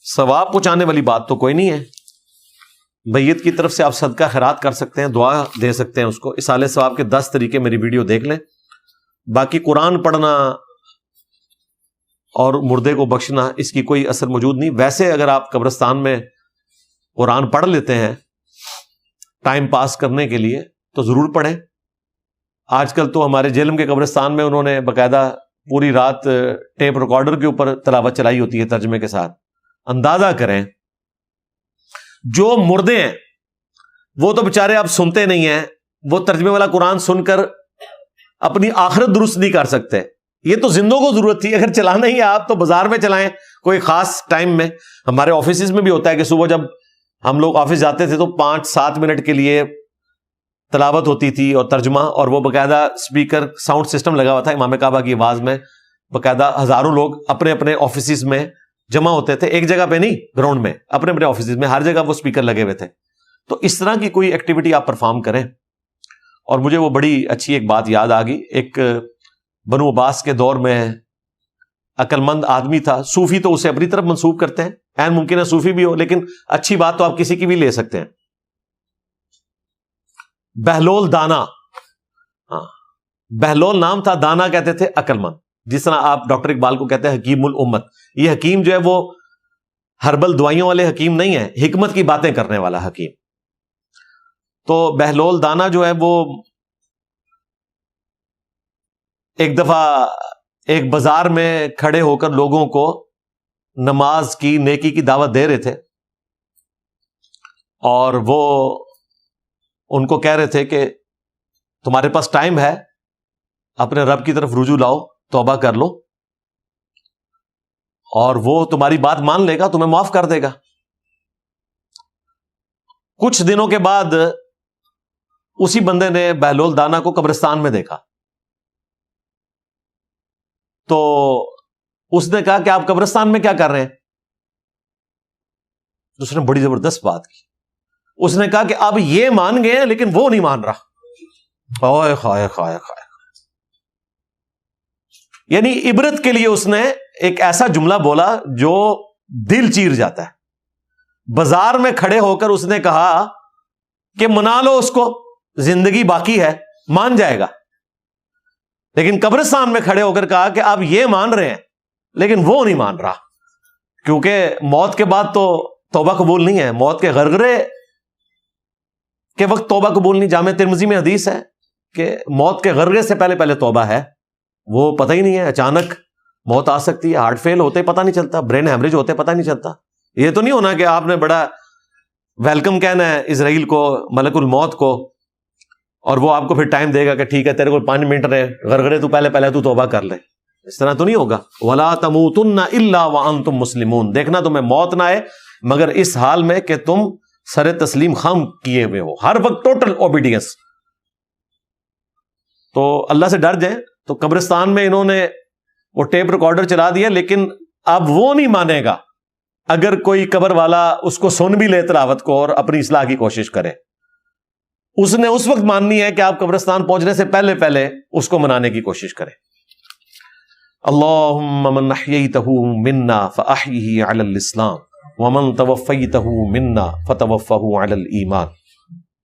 ثواب پہنچانے والی بات تو کوئی نہیں ہے. میت کی طرف سے آپ صدقہ خیرات کر سکتے ہیں, دعا دے سکتے ہیں اس کو. اصالہ ثواب کے 10 طریقے میری ویڈیو دیکھ لیں. باقی قرآن پڑھنا اور مردے کو بخشنا اس کی کوئی اثر موجود نہیں. ویسے اگر آپ قبرستان میں قرآن پڑھ لیتے ہیں ٹائم پاس کرنے کے لیے تو ضرور پڑھیں. آج کل تو ہمارے جہلم کے قبرستان میں انہوں نے باقاعدہ پوری رات ٹیپ ریکارڈر کے اوپر تلاوت چلائی ہوتی ہے ترجمے کے ساتھ. اندازہ کریں جو مردے ہیں وہ تو بےچارے آپ سنتے نہیں ہیں, وہ ترجمے والا قرآن سن کر اپنی آخرت درست نہیں کر سکتے. یہ تو زندوں کو ضرورت تھی. اگر چلانا ہی ہے آپ تو بازار میں چلائیں کوئی خاص ٹائم میں. ہمارے آفیسز میں بھی ہوتا ہے کہ صبح جب ہم لوگ آفس جاتے تھے تو 5-7 منٹ کے لیے تلاوت ہوتی تھی اور ترجمہ, اور وہ باقاعدہ اسپیکر ساؤنڈ سسٹم لگا ہوا تھا امام کعبہ کی آواز میں. باقاعدہ ہزاروں لوگ اپنے اپنے آفیسز میں جمع ہوتے تھے, ایک جگہ پہ نہیں, گراؤنڈ میں اپنے اپنے آفیسز میں, ہر جگہ وہ اسپیکر لگے ہوئے تھے. تو اس طرح کی کوئی ایکٹیویٹی آپ پرفارم کریں. اور مجھے وہ بڑی اچھی ایک بات یاد آ گئی. ایک بنو عباس کے دور میں عقل مند آدمی تھا, صوفی تو اسے اپنی طرف منسوب کرتے ہیں, عین ممکن ہے صوفی بھی ہو, لیکن اچھی بات تو آپ کسی کی بھی لے سکتے ہیں. بہلول دانا, ہاں بہلول نام تھا, دانا کہتے تھے عقل مند. جس طرح آپ ڈاکٹر اقبال کو کہتے ہیں حکیم الامت. یہ حکیم جو ہے وہ ہربل دوائیوں والے حکیم نہیں ہے, حکمت کی باتیں کرنے والا حکیم. تو بہلول دانا جو ہے وہ ایک دفعہ ایک بازار میں کھڑے ہو کر لوگوں کو نماز کی نیکی کی دعوت دے رہے تھے, اور وہ ان کو کہہ رہے تھے کہ تمہارے پاس ٹائم ہے, اپنے رب کی طرف رجوع لاؤ, توبہ کر لو, اور وہ تمہاری بات مان لے گا, تمہیں معاف کر دے گا. کچھ دنوں کے بعد اسی بندے نے بہلول دانا کو قبرستان میں دیکھا. تو اس نے کہا کہ آپ قبرستان میں کیا کر رہے ہیں؟ اس نے بڑی زبردست بات کی. اس نے کہا کہ اب یہ مان گئے ہیں لیکن وہ نہیں مان رہا. اوئے خائے خائے خائے. یعنی عبرت کے لیے اس نے ایک ایسا جملہ بولا جو دل چیر جاتا ہے. بازار میں کھڑے ہو کر اس نے کہا کہ منا لو اس کو, زندگی باقی ہے, مان جائے گا. لیکن قبرستان میں کھڑے ہو کر کہا کہ آپ یہ مان رہے ہیں لیکن وہ نہیں مان رہا, کیونکہ موت کے بعد تو توبہ قبول نہیں ہے. موت کے غرغرے کے وقت توبہ قبول نہیں. جامع ترمذی میں حدیث ہے کہ موت کے غرغرے سے پہلے پہلے توبہ ہے. وہ پتہ ہی نہیں ہے, اچانک موت آ سکتی ہے, ہارٹ فیل ہوتے پتہ نہیں چلتا, برین ہیمریج ہوتے پتہ نہیں چلتا. یہ تو نہیں ہونا کہ آپ نے بڑا ویلکم کہنا ہے اسرائیل کو, ملک الموت کو, اور وہ آپ کو پھر ٹائم دے گا کہ ٹھیک ہے تیرے کو 5 منٹ رہے غرغرے, تو پہلے تو توبہ کر لے. اس طرح تو نہیں ہوگا. وَلَا تَمُوتُنَّ إِلَّا وَأَنْتُمْ مُسْلِمُونَ. دیکھنا تمہیں موت نہ آئے مگر اس حال میں کہ تم سر تسلیم خم کیے ہوئے ہو, ہر وقت ٹوٹل اوبیڈینس. تو اللہ سے ڈر جائیں. تو قبرستان میں انہوں نے وہ ٹیپ ریکارڈر چلا دیا, لیکن اب وہ نہیں مانے گا اگر کوئی قبر والا اس کو سن بھی لے تلاوت کو اور اپنی اصلاح کی کوشش کرے. اس نے اس وقت ماننی ہے کہ آپ قبرستان پہنچنے سے پہلے پہلے اس کو منانے کی کوشش کریں. اللہم من احییتہ منا فاحیہ علی الاسلام ومن توفیتہ منا فتوفہ علی الایمان.